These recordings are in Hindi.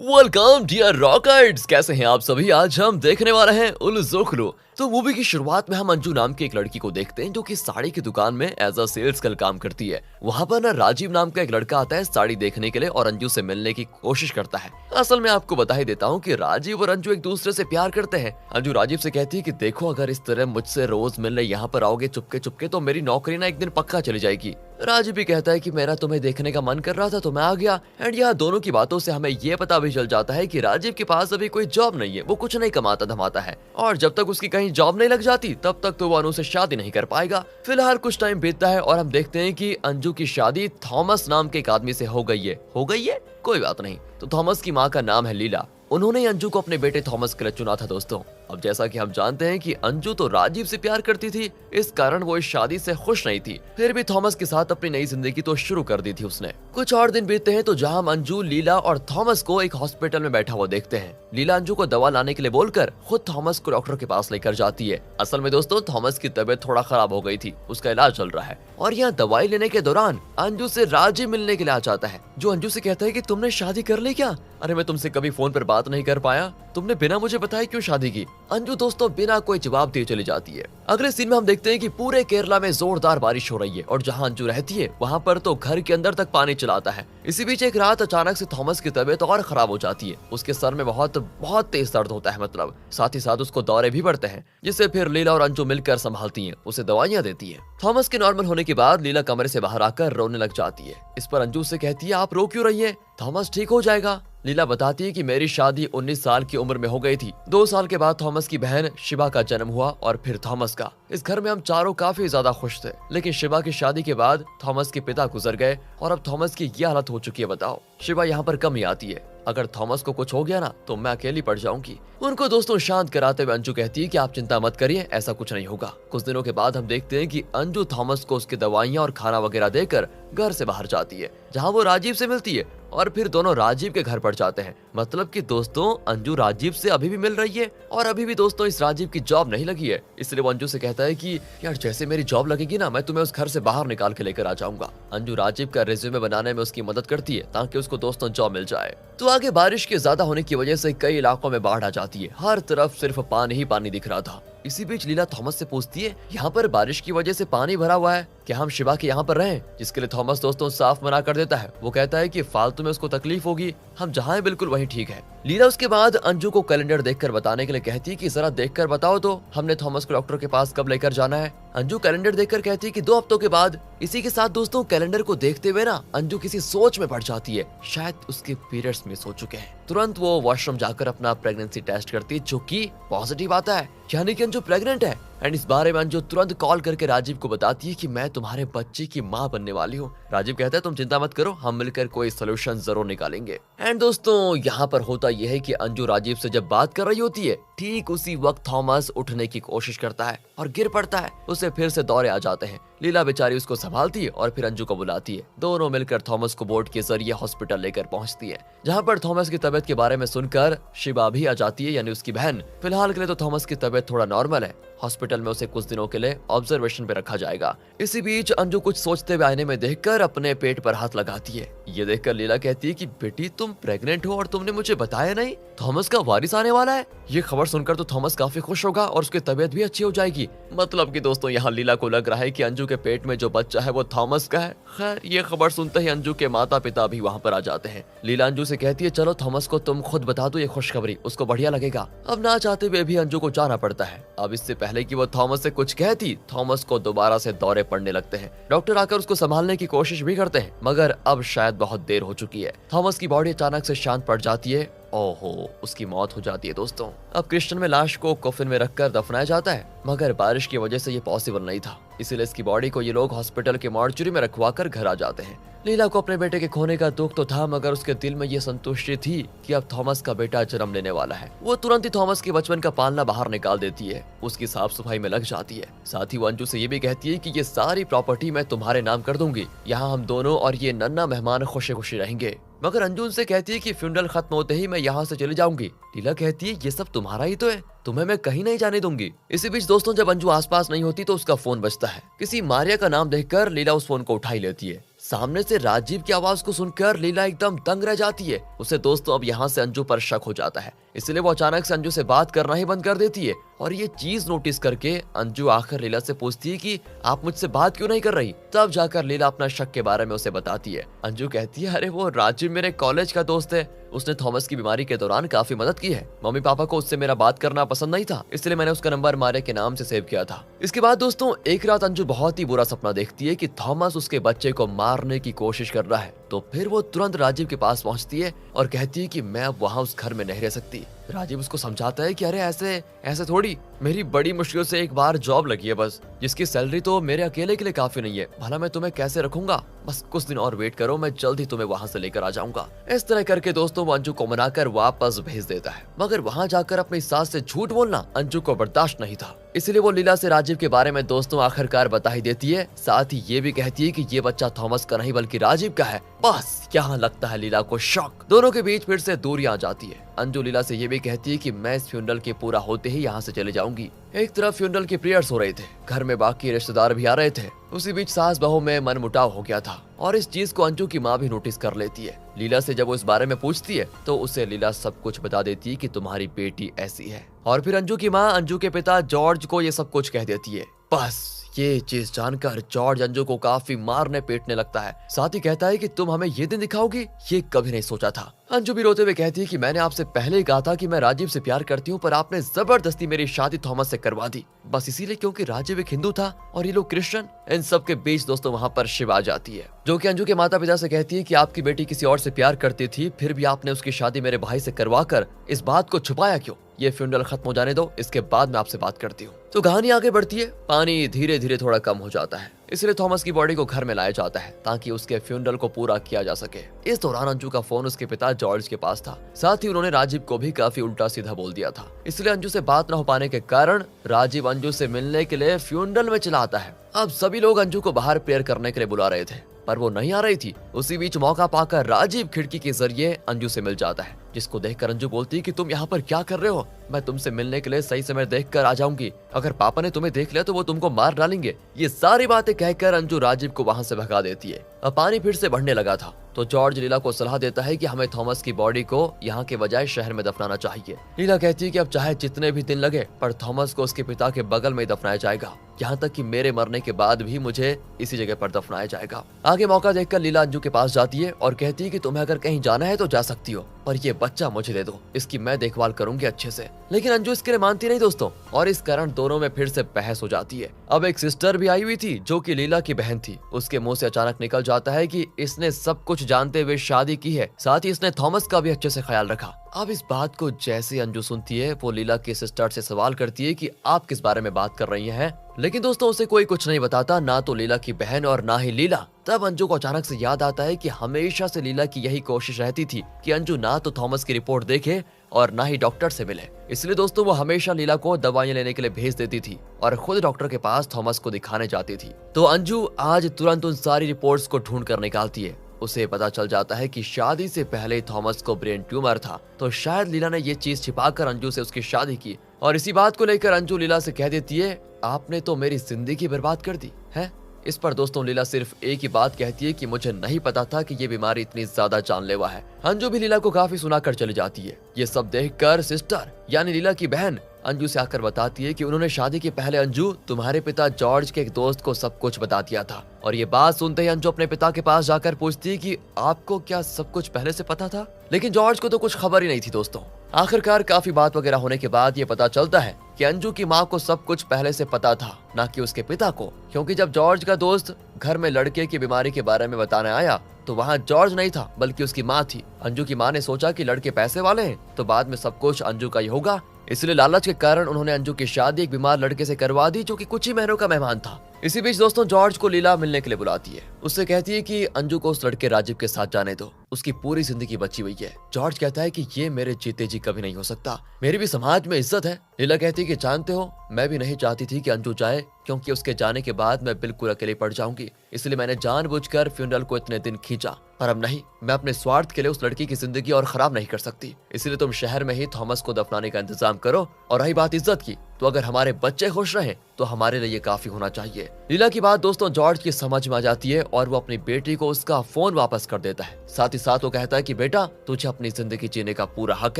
वेलकम डियर रॉकर्ट्स, कैसे हैं आप सभी। आज हम देखने वाले हैं उल ज़ुख्रु। तो मूवी की शुरुआत में हम अंजू नाम की एक लड़की को देखते हैं जो कि साड़ी की दुकान में एज अ सेल्स गर्ल काम करती है। वहाँ पर ना राजीव नाम का एक लड़का आता है साड़ी देखने के लिए और अंजू से मिलने की कोशिश करता है। असल में आपको बता ही देता हूँ कि राजीव और अंजू एक दूसरे से प्यार करते हैं। अंजू राजीव से कहती है कि देखो, अगर इस तरह मुझसे रोज मिलने यहाँ पर आओगे चुपके चुपके तो मेरी नौकरी ना एक दिन पक्का चली जाएगी। राजीव भी कहता है कि मेरा तुम्हें देखने का मन कर रहा था तो मैं आ गया। एंड यहाँ दोनों की बातों से हमें ये पता भी चल जाता है कि राजीव के पास अभी कोई जॉब नहीं है, वो कुछ नहीं कमाता धमाता है और जब तक उसकी कहीं जॉब नहीं लग जाती तब तक तो वो अनु से शादी नहीं कर पाएगा। फिलहाल कुछ टाइम बीतता है और हम देखते हैं कि अंजू की शादी थॉमस नाम के एक आदमी से हो गई है। कोई बात नहीं। तो थॉमस की माँ का नाम है लीला। उन्होंने ही अंजू को अपने बेटे थॉमस के लिए चुना था दोस्तों। अब जैसा कि हम जानते हैं कि अंजू तो राजीव से प्यार करती थी, इस कारण वो इस शादी से खुश नहीं थी। फिर भी थॉमस के साथ अपनी नई जिंदगी तो शुरू कर दी थी उसने। कुछ और दिन बीतते हैं तो जहां हम अंजू, लीला और थॉमस को एक हॉस्पिटल में बैठा हुआ देखते हैं। लीला अंजू को दवा लाने के लिए बोलकर खुद थॉमस को डॉक्टर के पास लेकर जाती है। असल में दोस्तों थॉमस की तबीयत थोड़ा खराब हो गई थी, उसका इलाज चल रहा है और यहाँ दवाई लेने के दौरान अंजू से राजीव मिलने के लिए आ जाता है, जो अंजू से कहता है कि तुमने शादी कर ली क्या? अरे मैं तुमसे कभी फोन पर बात नहीं कर पाया, तुमने बिना मुझे बताए क्यों शादी की? अंजू दोस्तों बिना कोई जवाब दिए चली जाती है। अगले सीन में हम देखते हैं कि पूरे केरला में जोरदार बारिश हो रही है और जहां अंजू रहती है वहां पर तो घर के अंदर तक पानी चला आता है। इसी बीच एक रात अचानक से थॉमस की तबीयत और खराब हो जाती है। उसके सर में बहुत बहुत तेज दर्द होता है, मतलब साथ ही साथ उसको दौरे भी बढ़ते हैं, जिसे फिर लीला और अंजू मिलकर संभालती हैं, उसे दवाइयां देती है। थॉमस के नॉर्मल होने के बाद लीला कमरे से बाहर आकर रोने लग जाती है। इस पर अंजू से कहती है आप रो क्यों रही है, थॉमस ठीक हो जाएगा। लीला बताती है कि मेरी शादी 19 साल की उम्र में हो गई थी। 2 साल के बाद थॉमस की बहन शिवा का जन्म हुआ और फिर थॉमस का। इस घर में हम चारों काफी ज्यादा खुश थे, लेकिन शिवा की शादी के बाद थॉमस के पिता गुजर गए और अब थॉमस की ये हालत हो चुकी है। बताओ, शिवा यहाँ पर कम ही आती है। अगर थॉमस को कुछ हो गया ना तो मैं अकेली पड़ जाऊंगी। उनको दोस्तों शांत कराते हुए अंजू कहती है कि आप चिंता मत करिए, ऐसा कुछ नहीं होगा। कुछ दिनों के बाद हम देखते हैं कि अंजू थॉमस को उसकी दवाइयां और खाना वगैरह देकर घर से बाहर जाती है, जहां वो राजीव से मिलती है और फिर दोनों राजीव के घर पर जाते हैं। मतलब कि दोस्तों अंजू राजीव से अभी भी मिल रही है और अभी भी दोस्तों इस राजीव की जॉब नहीं लगी है। इसलिए वो अंजू से कहता है कि यार जैसे मेरी जॉब लगेगी ना मैं तुम्हें उस घर से बाहर निकाल के लेकर आ जाऊंगा। अंजू राजीव का रिज्यूमे बनाने में उसकी मदद करती है ताकि उसको दोस्तों जॉब मिल जाए। तो आगे बारिश के ज्यादा होने की वजह से कई इलाकों में बाढ़ आ जाती है, हर तरफ सिर्फ पानी ही पानी दिख रहा था। इसी बीच लीला थॉमस से पूछती है यहाँ पर बारिश की वजह से पानी भरा हुआ है, क्या हम शिवा के यहाँ पर रहें? जिसके लिए थॉमस दोस्तों साफ मना कर देता है। वो कहता है कि फालतू में उसको तकलीफ होगी, हम जहाँ हैं बिल्कुल वहीं ठीक है। लीला उसके बाद अंजू को कैलेंडर देखकर बताने के लिए कहती है कि जरा देखकर बताओ तो हमने थॉमस को डॉक्टर के पास कब लेकर जाना है। अंजू कैलेंडर देखकर कहती है कि 2 हफ्तों के बाद। इसी के साथ दोस्तों कैलेंडर को देखते हुए ना अंजू किसी सोच में पड़ जाती है, शायद उसके पीरियड्स मिस हो चुके हैं। तुरंत वो वॉशरूम जाकर अपना प्रेगनेंसी टेस्ट करती है, जो कि पॉजिटिव आता है, यानी कि अंजू प्रेग्नेंट है। एंड इस बारे में अंजू तुरंत कॉल करके राजीव को बताती है कि मैं तुम्हारे बच्चे की माँ बनने वाली हूँ। राजीव कहता है तुम चिंता मत करो, हम मिलकर कोई सोल्यूशन जरूर निकालेंगे। एंड दोस्तों यहाँ पर होता यह है कि अंजू राजीव से जब बात कर रही होती है, ठीक उसी वक्त थॉमस उठने की कोशिश करता है और गिर पड़ता है। उसे फिर से दौरे आ जाते हैं। लीला बेचारी उसको संभालती है और फिर अंजू को बुलाती है। दोनों मिलकर थॉमस को बोट के जरिए हॉस्पिटल लेकर पहुंचती है, जहां पर थॉमस की तबीयत के बारे में सुनकर शिवा भी आ जाती है, यानी उसकी बहन। फिलहाल के लिए तो थॉमस की तबीयत थोड़ा नॉर्मल है, हॉस्पिटल में उसे कुछ दिनों के लिए ऑब्जर्वेशन पे रखा जाएगा। इसी बीच अंजू कुछ सोचते हुए आईने में देखकर अपने पेट पर हाथ लगाती है। ये देखकर लीला कहती है कि बेटी तुम प्रेग्नेंट हो और तुमने मुझे बताया नहीं, थॉमस का वारिस आने वाला है। ये खबर सुनकर तो थॉमस काफी खुश होगा और उसकी तबीयत भी अच्छी हो जाएगी। मतलब कि दोस्तों यहाँ लीला को लग रहा है कि अंजू के पेट में जो बच्चा है वो थॉमस का है। खैर ये खबर सुनते ही अंजू के माता पिता भी वहाँ पर आ जाते हैं। लीला अंजू से कहती है चलो थॉमस को तुम खुद बता दो ये खुशखबरी, उसको बढ़िया लगेगा। अब ना चाहते हुए भी अंजू को जाना पड़ता है। अब इससे पहले कि वो थॉमस से कुछ कहती, थॉमस को दोबारा से दौरे पड़ने लगते हैं। डॉक्टर आकर उसको संभालने की कोशिश भी करते हैं, मगर अब शायद बहुत देर हो चुकी है। थॉमस की बॉडी अचानक से शांत पड़ जाती है। ओहो, उसकी मौत हो जाती है दोस्तों। अब क्रिश्चियन में लाश को कफन में रखकर दफनाया जाता है, मगर बारिश की वजह से ये पॉसिबल नहीं था, इसीलिए इसकी बॉडी को ये लोग हॉस्पिटल के मॉर्चुरी में रखवा कर घर आ जाते हैं। लीला को अपने बेटे के खोने का दुख तो था, मगर उसके दिल में ये संतुष्टि थी कि अब थॉमस का बेटा जन्म लेने वाला है। वो तुरंत ही थॉमस के बचपन का पालना बाहर निकाल देती है, उसकी साफ सफाई में लग जाती है। साथ ही वो अंजू से ये भी कहती है कि ये सारी प्रॉपर्टी मैं तुम्हारे नाम कर दूंगी, यहाँ हम दोनों और ये नन्हा मेहमान खुशी खुशी रहेंगे। मगर अंजू उनसे कहती है कि फ्यूनरल खत्म होते ही मैं यहाँ से चली जाऊंगी। लीला कहती है ये सब तुम्हारा ही तो है, तुम्हें मैं कहीं नहीं जाने दूंगी। इसी बीच दोस्तों जब अंजू आसपास नहीं होती तो उसका फोन बजता है। किसी मारिया का नाम देखकर लीला उस फोन को उठा ही लेती है। सामने से राजीव की आवाज को सुनकर लीला एकदम दंग रह जाती है। उसे दोस्तों अब यहाँ से अंजू पर शक हो जाता है, इसलिए वो अचानक से अंजू से बात करना ही बंद कर देती है। और ये चीज नोटिस करके अंजू आखिर लीला से पूछती है कि आप मुझसे बात क्यों नहीं कर रही। तब जाकर लीला अपना शक के बारे में उसे बताती है। अंजू कहती है, अरे वो राजीव मेरे कॉलेज का दोस्त है, उसने थॉमस की बीमारी के दौरान काफी मदद की है। मम्मी पापा को उससे मेरा बात करना पसंद नहीं था, इसलिए मैंने उसका नंबर मारे के नाम से सेव किया था। इसके बाद दोस्तों एक रात अंजू बहुत ही बुरा सपना देखती है कि थॉमस उसके बच्चे को मारने की कोशिश कर रहा है। तो फिर वो तुरंत राजीव के पास पहुंचती है और कहती है कि मैं अब वहाँ उस घर में नहीं रह सकती। राजीव उसको समझाता है कि अरे ऐसे थोड़ी, मेरी बड़ी मुश्किल से एक बार जॉब लगी है बस, जिसकी सैलरी तो मेरे अकेले के लिए काफी नहीं है। भला मैं तुम्हें कैसे रखूंगा, बस कुछ दिन और वेट करो, मैं जल्द ही तुम्हें वहाँ से लेकर आ जाऊंगा। इस तरह करके दोस्तों वो अंजू को मनाकर वापस भेज देता है। मगर वहाँ जाकर अपनी सास से झूठ बोलना अंजू को बर्दाश्त नहीं था, इसलिए वो लीला से राजीव के बारे में दोस्तों आखिरकार बता ही देती है। साथ ही ये भी कहती है कि ये बच्चा थॉमस का नहीं बल्कि राजीव का है। बस यहाँ लगता है लीला को शॉक। दोनों के बीच फिर से दूरियां आ जाती है। अंजू लीला से ये भी कहती है कि मैं इस फ्यूनरल के पूरा होते ही यहाँ से चले जाऊंगी। एक तरफ फ्यूनरल की प्रेयर्स हो रहे थे, घर में बाकी रिश्तेदार भी आ रहे थे। उसी बीच सास बहू में मनमुटाव हो गया था और इस चीज को अंजू की माँ भी नोटिस कर लेती है। लीला से जब वो इस बारे में पूछती है तो उसे लीला सब कुछ बता देती है कि तुम्हारी बेटी ऐसी है। और फिर अंजू की माँ अंजू के पिता जॉर्ज को ये सब कुछ कह देती है। बस ये चीज जानकर जॉर्ज अंजू को काफी मारने पीटने लगता है। साथ ही कहता है कि तुम हमें ये दिन दिखाओगी, ये कभी नहीं सोचा था। अंजू भी रोते हुए कहती है कि मैंने आपसे पहले ही कहा था कि मैं राजीव से प्यार करती हूँ, पर आपने जबरदस्ती मेरी शादी थॉमस से करवा दी, बस इसीलिए क्योंकि राजीव एक हिंदू था और ये लोग क्रिश्चियन। इन सब के बीच दोस्तों वहाँ पर शिव आ जाती है, जो कि अंजू के माता पिता से कहती है कि आपकी बेटी किसी और से प्यार करती थी, फिर भी आपने उसकी शादी मेरे भाई से करवा कर इस बात को छुपाया क्यों। ये फ्यूनरल खत्म हो जाने दो, इसके बाद मैं आपसे बात करती हूँ। तो कहानी आगे बढ़ती है। पानी धीरे धीरे थोड़ा कम हो जाता है, इसलिए थॉमस की बॉडी को घर में लाया जाता है ताकि उसके फ्यूनरल को पूरा किया जा सके। इस दौरान अंजू का फोन उसके पिता जॉर्ज के पास था। साथ ही उन्होंने राजीव को भी काफी उल्टा सीधा बोल दिया था, इसलिए अंजू से बात न हो पाने के कारण राजीव अंजू से मिलने के लिए फ्यूनरल में चला आता है। अब सभी लोग अंजू को बाहर प्रेयर करने के लिए बुला रहे थे, पर वो नहीं आ रही थी। उसी बीच मौका पाकर राजीव खिड़की के जरिए अंजू से मिल जाता है, जिसको देखकर अंजू बोलती है कि तुम यहाँ पर क्या कर रहे हो, मैं तुमसे मिलने के लिए सही समय देखकर आ जाऊंगी, अगर पापा ने तुम्हें देख लिया तो वो तुमको मार डालेंगे। ये सारी बातें कहकर अंजू राजीव को वहाँ से भगा देती है। अब पानी फिर से बढ़ने लगा था तो जॉर्ज लीला को सलाह देता है कि हमें थॉमस की बॉडी को यहाँ के बजाय शहर में दफनाना चाहिए। लीला कहती है कि अब चाहे जितने भी दिन लगे, पर थॉमस को उसके पिता के बगल में दफनाया जाएगा, यहाँ तक कि मेरे मरने के बाद भी मुझे इसी जगह पर दफनाया जाएगा। आगे मौका देखकर लीला अंजू के पास जाती है और कहती है कि तुम्हें अगर कहीं जाना है तो जा सकती हो, पर ये बच्चा मुझे दे दो, इसकी मैं देखभाल करूंगी अच्छे से। लेकिन अंजू इसके लिए मानती नहीं दोस्तों, और इस कारण दोनों में फिर से बहस हो जाती है। अब एक सिस्टर भी आई हुई थी जो कि लीला की बहन थी। उसके मुंह से अचानक निकल जाता है कि इसने सब कुछ जानते हुए शादी की है, साथ ही इसने थॉमस का भी अच्छे से ख्याल रखा। अब इस बात को जैसे अंजू सुनती है, वो लीला की सिस्टर से सवाल करती है कि आप किस बारे में बात कर रही हैं। लेकिन दोस्तों उसे कोई कुछ नहीं बताता, ना तो लीला की बहन और ना ही लीला। तब अंजू को अचानक से याद आता है कि हमेशा से लीला की यही कोशिश रहती थी कि अंजू ना तो थॉमस की रिपोर्ट देखे और ना ही डॉक्टर से मिले। इसलिए दोस्तों वो हमेशा लीला को दवाइयां लेने के लिए भेज देती थी और खुद डॉक्टर के पास थॉमस को दिखाने जाती थी। तो अंजू आज तुरंत उन सारी रिपोर्ट्स को ढूंढ कर निकालती है। उसे पता चल जाता है कि शादी से पहले थॉमस को ब्रेन ट्यूमर था, तो शायद लीला ने ये चीज छिपाकर अंजू से उसकी शादी की। और इसी बात को लेकर अंजू लीला से कह देती है, आपने तो मेरी जिंदगी बर्बाद कर दी है। इस पर दोस्तों लीला सिर्फ एक ही बात कहती है कि मुझे नहीं पता था कि ये बीमारी इतनी ज्यादा जानलेवा है। अंजू भी लीला को काफी सुनाकर चली जाती है। ये सब देखकर सिस्टर यानी लीला की बहन अंजू से आकर बताती है कि उन्होंने शादी के पहले अंजू तुम्हारे पिता जॉर्ज के एक दोस्त को सब कुछ बता दिया था। और ये बात सुनते ही अंजू अपने पिता के पास जाकर पूछती है कि आपको क्या सब कुछ पहले से पता था। लेकिन जॉर्ज को तो कुछ खबर ही नहीं थी दोस्तों। आखिरकार काफी बात वगैरह होने के बाद ये पता चलता है कि अंजू की माँ को सब कुछ पहले से पता था, ना कि उसके पिता को, क्योंकि जब जॉर्ज का दोस्त घर में लड़के की बीमारी के बारे में बताने आया तो वहाँ जॉर्ज नहीं था बल्कि उसकी माँ थी। अंजू की माँ ने सोचा कि लड़के पैसे वाले हैं तो बाद में सब कुछ अंजू का ही होगा, इसलिए लालच के कारण उन्होंने अंजू की शादी एक बीमार लड़के से करवा दी जो कि कुछ ही महीनों का मेहमान था। इसी बीच दोस्तों जॉर्ज को लीला मिलने के लिए बुलाती है। उससे कहती है कि अंजू को उस लड़के राजीव के साथ जाने दो, उसकी पूरी जिंदगी बची हुई है। जॉर्ज कहता है कि ये मेरे जीते जी कभी नहीं हो सकता, मेरी भी समाज में इज्जत है। लीला कहती है कि जानते हो मैं भी नहीं चाहती थी कि अंजू जाए, क्योंकि उसके जाने के बाद मैं बिल्कुल अकेली पड़ जाऊंगी, इसलिए मैंने जानबूझकर फ्यूनरल को इतने दिन खींचा। पर अब नहीं, मैं अपने स्वार्थ के लिए उस लड़की की जिंदगी और खराब नहीं कर सकती, इसलिए तुम शहर में ही थॉमस को दफनाने का इंतजाम करो। और रही बात इज्जत की, तो अगर हमारे बच्चे खुश रहें तो हमारे लिए ये काफी होना चाहिए। लीला की बात दोस्तों जॉर्ज की समझ में आ जाती है और वो अपनी बेटी को उसका फोन वापस कर देता है। साथ ही साथ वो कहता है कि बेटा तुझे अपनी जिंदगी जीने का पूरा हक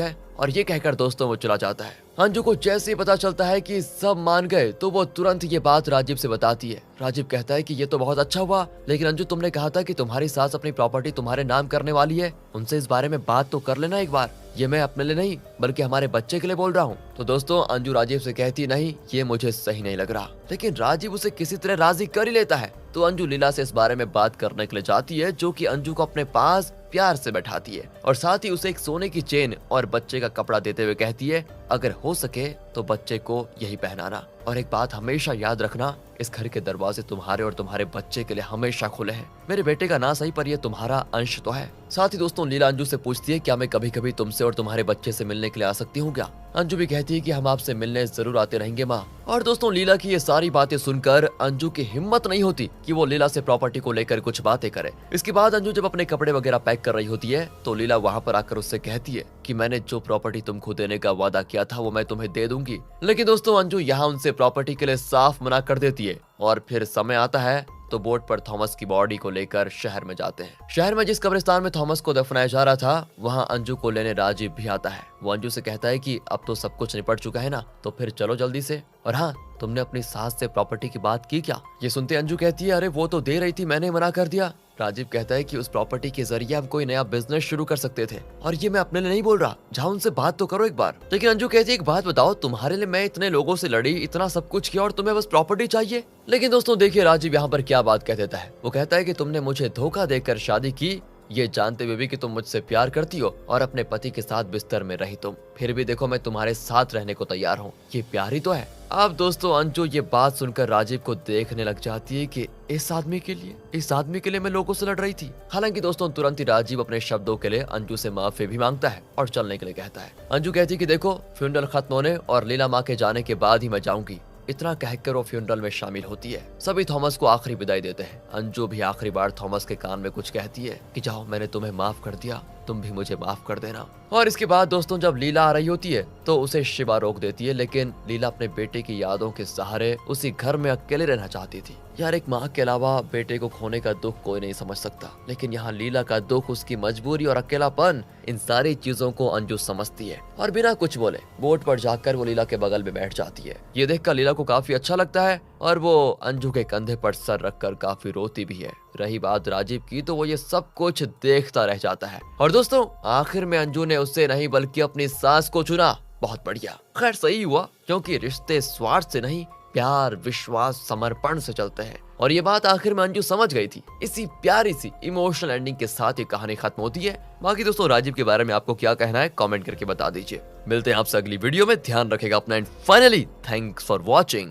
है, और ये कहकर दोस्तों वो चला जाता है। अंजू को जैसे ही पता चलता है कि सब मान गए तो वो तुरंत ये बात राजीव से बताती है। राजीव कहता है कि ये तो बहुत अच्छा हुआ, लेकिन अंजू तुमने कहा था कि तुम्हारी सास अपनी प्रॉपर्टी तुम्हारे नाम करने वाली है, उनसे इस बारे में बात तो कर लेना एक बार। ये मैं अपने लिए नहीं बल्कि हमारे बच्चे के लिए बोल रहा हूँ। तो दोस्तों अंजू राजीव से कहती नहीं, ये मुझे सही नहीं लग रहा, लेकिन राजीव उसे किसी तरह राजी कर ही लेता है। तो अंजू लीला से इस बारे में बात करने के लिए जाती है, जो कि अंजू को अपने पास प्यार से बैठाती है और साथ ही उसे एक सोने की चेन और बच्चे का कपड़ा देते हुए कहती है, अगर हो सके तो बच्चे को यही पहनाना, और एक बात हमेशा याद रखना, इस घर के दरवाजे तुम्हारे और तुम्हारे बच्चे के लिए हमेशा खुले हैं। मेरे बेटे का ना सही पर ये तुम्हारा अंश तो है। साथ ही दोस्तों लीला अंजू से पूछती है, क्या मैं कभी कभी तुमसे और तुम्हारे बच्चे से मिलने के लिए आ सकती हूँ क्या? अंजू भी कहती है कि हम आपसे मिलने जरूर आते रहेंगे माँ। और दोस्तों लीला की ये सारी बातें सुनकर अंजू की हिम्मत नहीं होती कि वो लीला से प्रॉपर्टी को लेकर कुछ बातें करे। इसके बाद अंजू जब अपने कपड़े वगैरह पैक कर रही होती है तो लीला वहाँ पर आकर उससे कहती है कि मैंने जो प्रॉपर्टी तुमको देने का वादा किया था वो मैं तुम्हें दे दूंगी। लेकिन दोस्तों अंजू यहाँ उनसे प्रॉपर्टी के लिए साफ मना कर देती है और फिर समय आता है तो बोट पर थॉमस की बॉडी को लेकर शहर में जाते हैं। शहर में जिस कब्रिस्तान में थॉमस को दफनाया जा रहा था वहाँ अंजू को लेने राजीव भी आता है। वो अंजू से कहता है कि अब तो सब कुछ निपट चुका है ना, तो फिर चलो जल्दी से। और हाँ, तुमने अपनी सास से प्रॉपर्टी की बात की क्या? ये सुनते अंजू कहती है, अरे वो तो दे रही थी, मैंने मना कर दिया। राजीव कहता है कि उस प्रॉपर्टी के जरिए हम कोई नया बिजनेस शुरू कर सकते थे, और ये मैं अपने लिए नहीं बोल रहा, जाओ उनसे बात तो करो एक बार। लेकिन अंजू कहती है, एक बात बताओ, तुम्हारे लिए मैं इतने लोगों से लड़ी, इतना सब कुछ किया, और तुम्हें बस प्रॉपर्टी चाहिए? लेकिन दोस्तों देखिए राजीव यहाँ पर क्या बात कह देता है। वो कहता है कि तुमने मुझे धोखा देकर शादी की, ये जानते हुए भी कि तुम मुझसे प्यार करती हो और अपने पति के साथ बिस्तर में रही तुम, फिर भी देखो मैं तुम्हारे साथ रहने को तैयार हूँ, ये प्यार ही तो है। अब दोस्तों अंजू ये बात सुनकर राजीव को देखने लग जाती है कि इस आदमी के लिए मैं लोगों से लड़ रही थी। हालांकि दोस्तों तुरंत ही राजीव अपने शब्दों के लिए अंजू से माफी भी मांगता है और चलने के लिए कहता है। अंजू कहती है कि देखो फ्यूनरल खत्म होने और लीला माँ के जाने के बाद ही मैं जाऊंगी। इतना कहकर वो फ्यूनरल में शामिल होती है। सभी थॉमस को आखिरी विदाई देते हैं। अंजू भी आखिरी बार थॉमस के कान में कुछ कहती है कि जाओ, मैंने तुम्हें माफ कर दिया, तुम भी मुझे माफ कर देना। और इसके बाद दोस्तों जब लीला आ रही होती है तो उसे शिवा रोक देती है, लेकिन लीला अपने बेटे की यादों के सहारे उसी घर में अकेले रहना चाहती थी। यार एक माँ के अलावा बेटे को खोने का दुख कोई नहीं समझ सकता, लेकिन यहाँ लीला का दुख, उसकी मजबूरी और अकेलापन, इन सारी चीजों को अंजू समझती है और बिना कुछ बोले बोट पर जाकर वो लीला के बगल में बैठ जाती है। ये देखकर लीला को काफी अच्छा लगता है और वो अंजू के कंधे पर सर रखकर काफी रोती भी है। रही बात राजीव की तो वो ये सब कुछ देखता रह जाता है। और दोस्तों आखिर में अंजू ने उससे नहीं बल्कि अपनी सास को चुना। बहुत बढ़िया, खैर सही हुआ, क्योंकि रिश्ते स्वार्थ से नहीं, प्यार, विश्वास, समर्पण से चलते हैं। और ये बात आखिर में अंजू समझ गई थी। इसी प्यारी सी इमोशनल एंडिंग के साथ ये कहानी खत्म होती है। बाकी दोस्तों राजीव के बारे में आपको क्या कहना है कमेंट करके बता दीजिए। मिलते हैं आपसे अगली वीडियो में, ध्यान रखेगा अपना and finally thanks for watching.